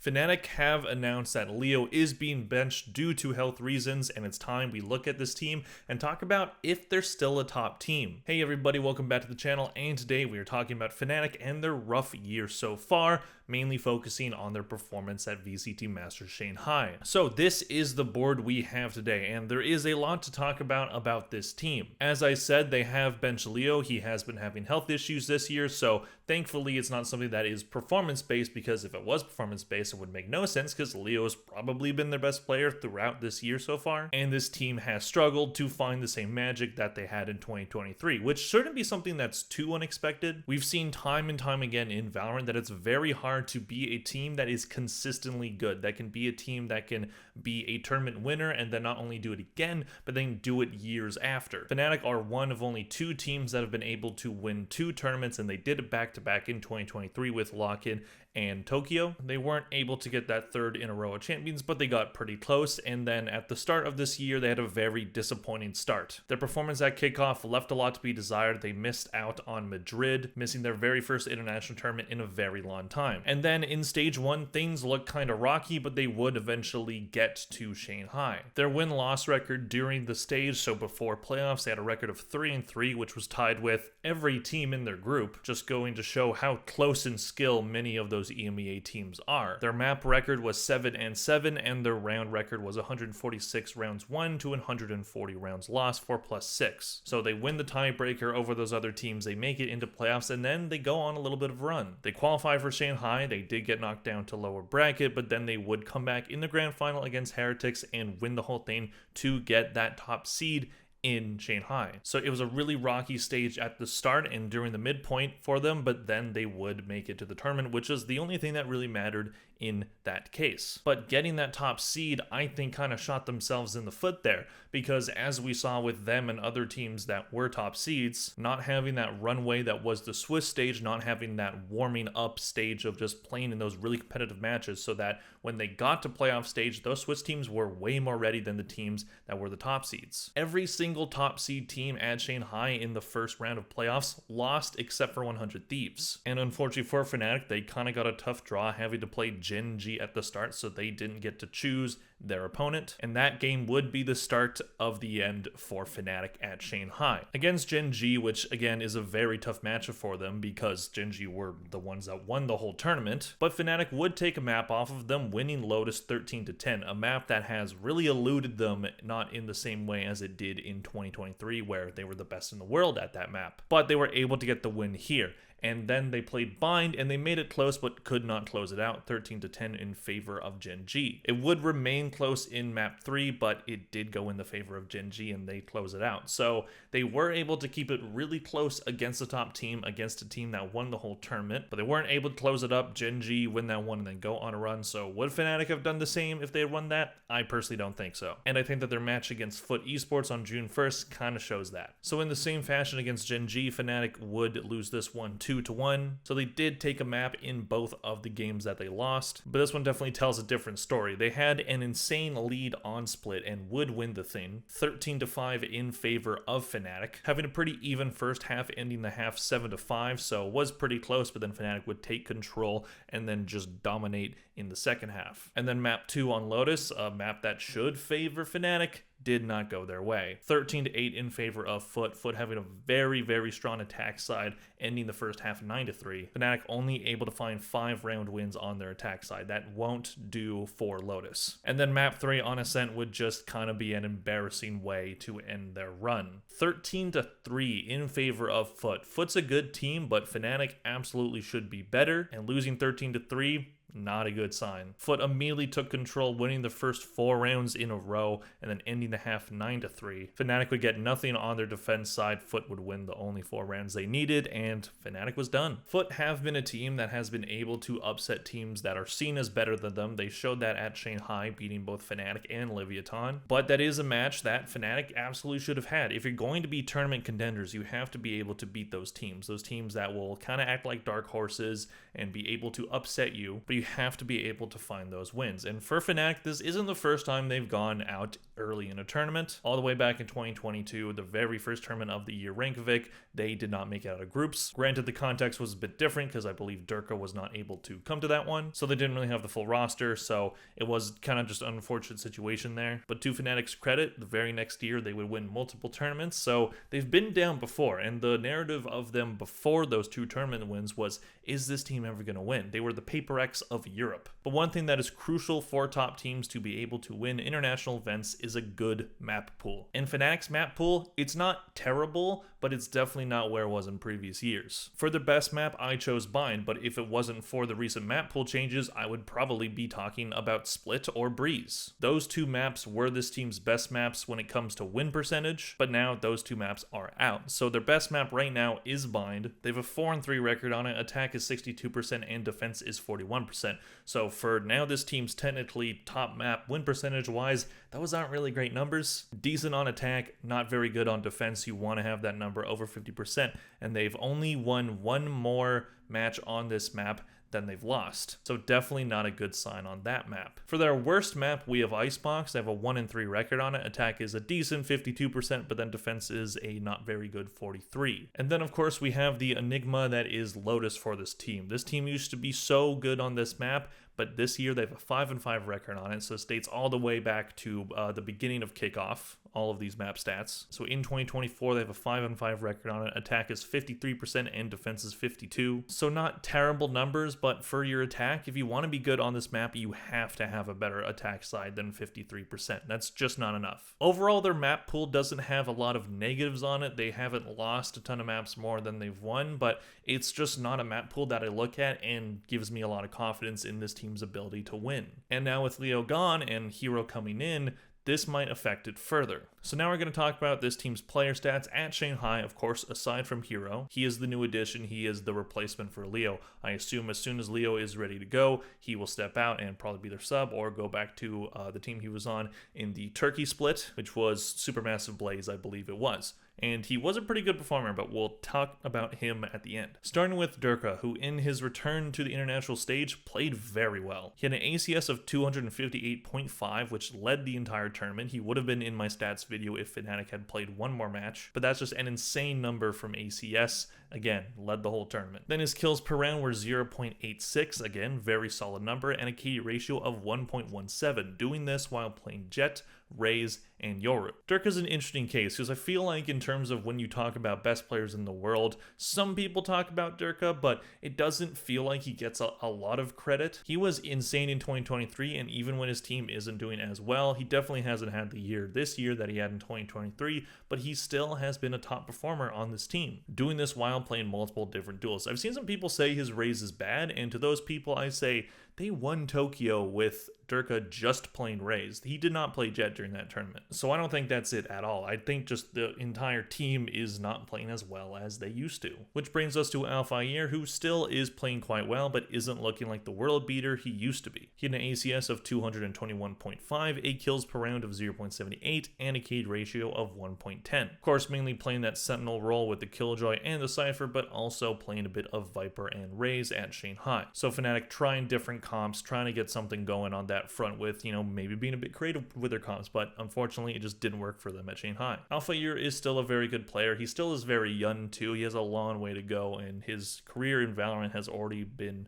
Fnatic have announced that Leo is being benched due to health reasons, and it's time we look at this team and talk about if they're still a top team. Hey everybody, welcome back to the channel, and today we are talking about Fnatic and their rough year so far, mainly focusing on their performance at VCT Masters Shanghai. So this is the board we have today, and there is a lot to talk about this team. As I said, they have benched Leo. He has been having health issues this year, so thankfully it's not something that is performance-based, because if it was performance-based, it would make no sense because Leo has probably been their best player throughout this year so far, and this team has struggled to find the same magic that they had in 2023, which shouldn't be something that's too unexpected. We've seen time and time again in Valorant that it's very hard to be a team that is consistently good, that can be a team that can be a tournament winner and then not only do it again, but then do it years after. Fnatic are one of only two teams that have been able to win two tournaments, and they did it back-to-back in 2023 with Lock-In and Tokyo. They weren't able to get that third in a row of champions, but they got pretty close, and then at the start of this year, they had a very disappointing start. Their performance at kickoff left a lot to be desired. They missed out on Madrid, missing their very first international tournament in a very long time. And then in stage one, things looked kind of rocky, but they would eventually get to Shanghai. Their win-loss record during the stage, so before playoffs, they had a record of 3-3, which was tied with every team in their group, just going to show how close in skill many of those EMEA teams are. Their map record was 7-7, and their round record was 146 rounds won to 140 rounds lost, 4+6. So they win the tiebreaker over those other teams, they make it into playoffs, and then they go on a little bit of a run. They qualify for Shanghai, they did get knocked down to lower bracket, but then they would come back in the grand final against Heretics and win the whole thing to get that top seed in Shanghai. So it was a really rocky stage at the start and during the midpoint for them, but then they would make it to the tournament, which is the only thing that really mattered in that case. But getting that top seed, I think, kind of shot themselves in the foot there, because as we saw with them and other teams that were top seeds, not having that runway that was the Swiss stage, not having that warming up stage of just playing in those really competitive matches, so that when they got to playoff stage, those Swiss teams were way more ready than the teams that were the top seeds. Every single top seed team at Shanghai in the first round of playoffs lost except for 100 Thieves. And unfortunately for Fnatic, they kind of got a tough draw having to play Gen G at the start, so they didn't get to choose their opponent, and that game would be the start of the end for Fnatic at Shanghai against Gen G, which again is a very tough matchup for them because Gen G were the ones that won the whole tournament. But Fnatic would take a map off of them, winning Lotus 13-10, a map that has really eluded them, not in the same way as it did in 2023 where they were the best in the world at that map, but they were able to get the win here. And then they played Bind, and they made it close but could not close it out, 13-10 in favor of Gen G. It would remain close in map 3, but it did go in the favor of Gen G, and they close it out. So they were able to keep it really close against the top team, against a team that won the whole tournament, but they weren't able to close it up. Gen G win that one and then go on a run. So would Fnatic have done the same if they had won that? I personally don't think so. And I think that their match against Foot Esports on June 1st kind of shows that. So in the same fashion against Gen G, Fnatic would lose this one 2-1. So they did take a map in both of the games that they lost, but this one definitely tells a different story. They had an insane lead on split and would win the thing, 13-5 in favor of Fnatic, having a pretty even first half, ending the half 7-5, so it was pretty close, but then Fnatic would take control and then just dominate in the second half. And then map 2 on Lotus, a map that should favor Fnatic, did not go their way. 13-8 in favor of Foot. Foot having a very, very strong attack side, ending the first half 9-3. Fnatic only able to find 5 round wins on their attack side. That won't do for Lotus. And then map 3 on Ascent would just kind of be an embarrassing way to end their run. 13-3 in favor of Foot. Foot's a good team, but Fnatic absolutely should be better, and losing 13-3, not a good sign. Foot immediately took control, winning the first 4 rounds in a row and then ending the half 9-3. Fnatic would get nothing on their defense side. Foot would win the only 4 rounds they needed, and Fnatic was done. Foot have been a team that has been able to upset teams that are seen as better than them. They showed that at Shanghai, beating both Fnatic and Leviathan. But that is a match that Fnatic absolutely should have had. If you're going to be tournament contenders, you have to be able to beat those teams that will kind of act like dark horses and be able to upset you. But you have to be able to find those wins. And for Fnatic, this isn't the first time they've gone out early in a tournament. All the way back in 2022, the very first tournament of the year, Reykjavik, they did not make it out of groups. Granted, the context was a bit different because I believe Durka was not able to come to that one, so they didn't really have the full roster, so it was kind of just an unfortunate situation there. But to Fnatic's credit, the very next year they would win multiple tournaments, so they've been down before, and the narrative of them before those 2 tournament wins was, is this team ever going to win? They were the Paper X of Europe. But one thing that is crucial for top teams to be able to win international events is a good map pool. In Fnatic's map pool, it's not terrible, but it's definitely not where it was in previous years. For the best map, I chose Bind, but if it wasn't for the recent map pool changes, I would probably be talking about Split or Breeze. Those 2 maps were this team's best maps when it comes to win percentage, but now those 2 maps are out. So their best map right now is Bind. They have a 4-3 record on it, attack is 62% and defense is 41%. So for now, this team's technically top map win percentage wise, those aren't really great numbers. Decent on attack, not very good on defense. You want to have that number over 50%, and they've only won 1 more match on this map than they've lost. So definitely not a good sign on that map. For their worst map, we have Icebox. They have a 1-3 record on it. Attack is a decent 52%, but then defense is a not very good 43. And then of course we have the enigma that is Lotus for this team. This team used to be so good on this map, but this year they have a 5-5 record on it, so it dates all the way back to the beginning of kickoff, all of these map stats. So in 2024, they have a 5-5 record on it. Attack is 53% and defense is 52%. So not terrible numbers, but for your attack, if you want to be good on this map, you have to have a better attack side than 53%. That's just not enough. Overall, their map pool doesn't have a lot of negatives on it. They haven't lost a ton of maps more than they've won, but it's just not a map pool that I look at and gives me a lot of confidence in this team's ability to win. And now with Leo gone and Hero coming in, this might affect it further. So now we're going to talk about this team's player stats at Shanghai, of course, aside from Hero. He is the new addition. He is the replacement for Leo. I assume as soon as Leo is ready to go, he will step out and probably be their sub or go back to the team he was on in the Turkey split, which was Supermassive Blaze, I believe it was. And he was a pretty good performer, but we'll talk about him at the end. Starting with Durka, who in his return to the international stage played very well. He had an ACS of 258.5, which led the entire tournament. He would have been in my stats video if Fnatic had played 1 more match, but that's just an insane number from ACS. Again, led the whole tournament. Then his kills per round were 0.86, again, very solid number, and a KD ratio of 1.17, doing this while playing Jett, Raze, and Yoru. Durka's an interesting case because I feel like in terms of when you talk about best players in the world, some people talk about Durka, but it doesn't feel like he gets a lot of credit. He was insane in 2023, and even when his team isn't doing as well, he definitely hasn't had the year this year that he had in 2023, but he still has been a top performer on this team, doing this while playing multiple different duels. I've seen some people say his Raze is bad, and to those people I say, they won Tokyo with Durka just playing Raze. He did not play Jett during that tournament. So I don't think that's it at all. I think just the entire team is not playing as well as they used to. Which brings us to Alphair, who still is playing quite well, but isn't looking like the world beater he used to be. He had an ACS of 221.5, 8 kills per round of 0.78, and a KD ratio of 1.10. Of course, mainly playing that Sentinel role with the Killjoy and the Cypher, but also playing a bit of Viper and Raze at Shanghai. So Fnatic trying different comps, trying to get something going on that front with, maybe being a bit creative with their comps, but unfortunately it just didn't work for them at Shanghai. Alphair is still a very good player. He still is very young too. He has a long way to go, and his career in Valorant has already been,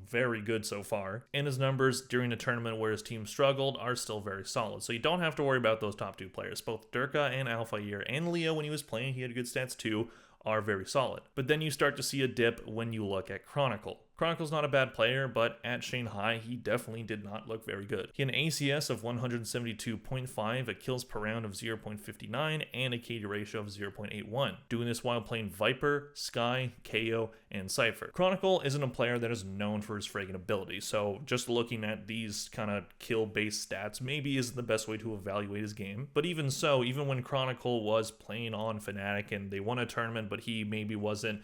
very good so far. And his numbers during a tournament where his team struggled are still very solid. So you don't have to worry about those top 2 players. Both Durka and Alphair and Leo, when he was playing, he had good stats too, are very solid. But then you start to see a dip when you look at Chronicle. Chronicle's not a bad player, but at Shanghai, he definitely did not look very good. He had an ACS of 172.5, a kills per round of 0.59, and a KD ratio of 0.81, doing this while playing Viper, Skye, KO, and Cypher. Chronicle isn't a player that is known for his fragging ability, so just looking at these kind of kill-based stats maybe isn't the best way to evaluate his game. But even so, even when Chronicle was playing on Fnatic and they won a tournament, but he maybe wasn't,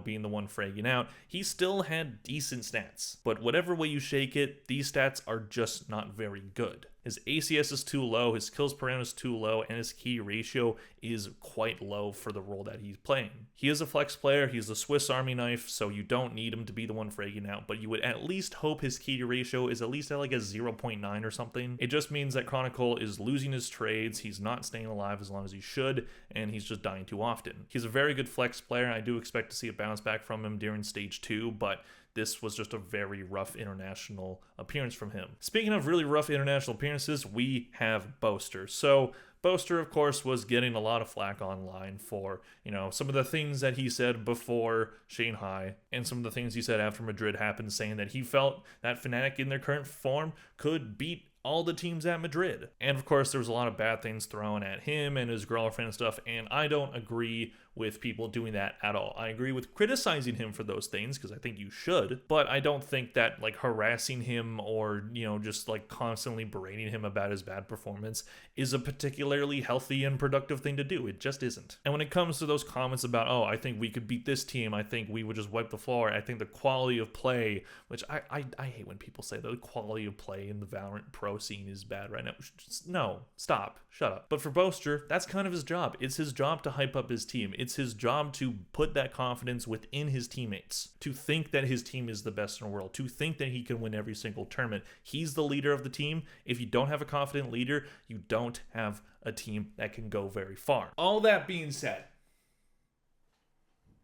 being the one fragging out, he still had decent stats. But whatever way you shake it, these stats are just not very good. His ACS is too low, his kills per round is too low, and his key ratio is quite low for the role that he's playing. He is a flex player, he's a Swiss Army knife, so you don't need him to be the one fragging out, but you would at least hope his key ratio is at least at like a 0.9 or something. It just means that Chronicle is losing his trades, he's not staying alive as long as he should, and he's just dying too often. He's a very good flex player. I do expect to see a bounce back from him during stage 2, but this was just a very rough international appearance from him. Speaking of really rough international appearances, we have Boaster. So Boaster, of course, was getting a lot of flack online for, some of the things that he said before Shanghai and some of the things he said after Madrid happened, saying that he felt that Fnatic in their current form could beat all the teams at Madrid. And of course, there was a lot of bad things thrown at him and his girlfriend and stuff, and I don't agree with people doing that at all. I agree with criticizing him for those things, because I think you should, but I don't think that like harassing him or, just like constantly berating him about his bad performance is a particularly healthy and productive thing to do. It just isn't. And when it comes to those comments about, oh, I think we could beat this team, I think we would just wipe the floor, I think the quality of play, which I hate when people say the quality of play in the Valorant Pro scene is bad right now. No, stop, shut up. But for Boaster, that's kind of his job. It's his job to hype up his team. It's his job to put that confidence within his teammates, to think that his team is the best in the world, to think that he can win every single tournament. He's the leader of the team. If you don't have a confident leader, you don't have a team that can go very far. All that being said,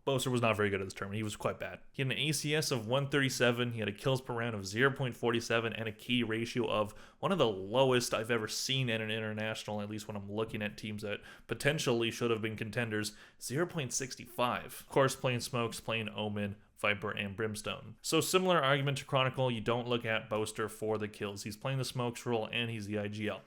Boaster was not very good at this tournament. He was quite bad. He had an ACS of 137, he had a kills per round of 0.47, and a key ratio of one of the lowest I've ever seen in an international, at least when I'm looking at teams that potentially should have been contenders, 0.65. Of course, playing Smokes, playing Omen, Viper, and Brimstone. So similar argument to Chronicle, you don't look at Boaster for the kills. He's playing the Smokes role and he's the IGL.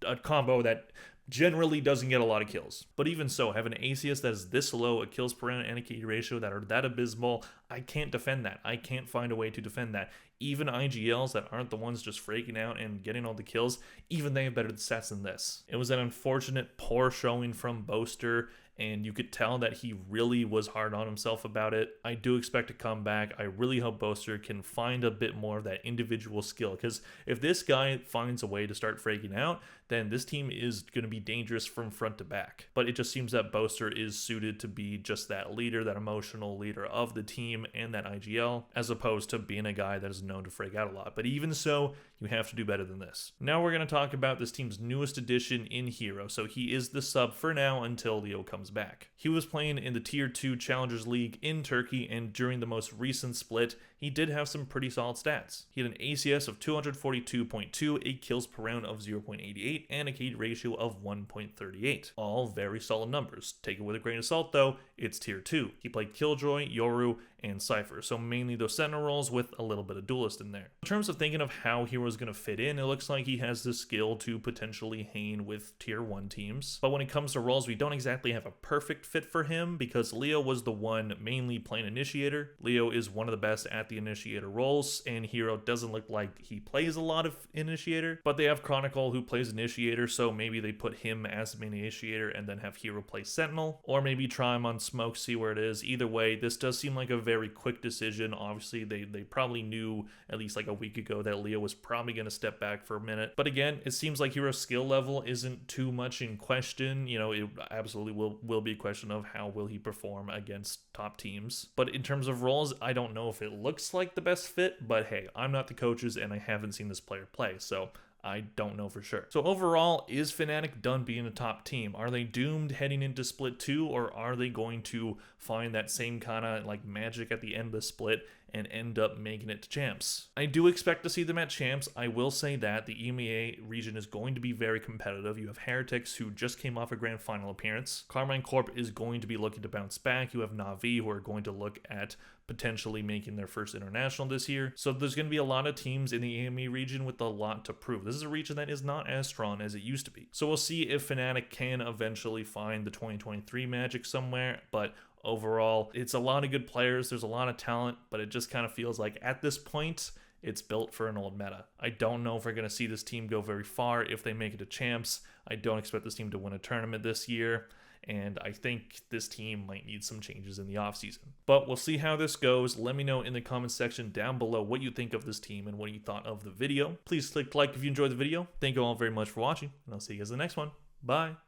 A combo that generally doesn't get a lot of kills. But even so, have an ACS that is this low, a kills per round and a key ratio that are that abysmal, I can't defend that. I can't find a way to defend that. Even IGLs that aren't the ones just freaking out and getting all the kills, even they have better stats than this. It was an unfortunate poor showing from Boaster, and you could tell that he really was hard on himself about it. I do expect a comeback. I really hope Boaster can find a bit more of that individual skill, because if this guy finds a way to start freaking out, then this team is going to be dangerous from front to back. But it just seems that Boaster is suited to be just that leader, that emotional leader of the team and that IGL, as opposed to being a guy that is known to freak out a lot. But even so, you have to do better than this. Now we're going to talk about this team's newest addition in Hero. So he is the sub for now until Leo comes back. He was playing in the Tier 2 Challengers League in Turkey, and during the most recent split, he did have some pretty solid stats. He had an ACS of 242.2, a kills per round of 0.88, and a key ratio of 1.38. All very solid numbers. Take it with a grain of salt though, it's Tier 2. He played Killjoy, Yoru, and Cypher, so mainly those Sentinel roles with a little bit of Duelist in there. In terms of thinking of how Hero's going to fit in, it looks like he has the skill to potentially hang with Tier 1 teams. But when it comes to roles, we don't exactly have a perfect fit for him, because Leo was the one mainly playing Initiator. Leo is one of the best at the Initiator roles, and Hero doesn't look like he plays a lot of Initiator, but they have Chronicle who plays Initiator, so maybe they put him as main Initiator and then have Hero play Sentinel, or maybe try him on Smoke, see where it is. Either way, this does seem like a very quick decision. Obviously, they probably knew at least like a week ago that Leo was probably going to step back for a minute, but again, it seems like Hero's skill level isn't too much in question. It absolutely will be a question of how will he perform against top teams, but in terms of roles, I don't know if it looks like the best fit, but hey, I'm not the coaches and I haven't seen this player play, so I don't know for sure. So overall, is Fnatic done being a top team? Are they doomed heading into split 2, or are they going to find that same kind of like magic at the end of the split and end up making it to champs? I do expect to see them at champs. I will say that the EMEA region is going to be very competitive. You have Heretics, who just came off a grand final appearance. Carmine Corp is going to be looking to bounce back. You have Na'Vi, who are going to look at potentially making their first international this year. So there's going to be a lot of teams in the EMEA region with a lot to prove. This is a region that is not as strong as it used to be. So we'll see if Fnatic can eventually find the 2023 magic somewhere, but overall, it's a lot of good players, there's a lot of talent, but it just kind of feels like at this point, it's built for an old meta. I don't know if we're going to see this team go very far if they make it to champs. I don't expect this team to win a tournament this year. and I think this team might need some changes in the offseason. But we'll see how this goes. Let me know in the comment section down below what you think of this team and what you thought of the video. Please click like if you enjoyed the video. Thank you all very much for watching, and I'll see you guys in the next one. Bye.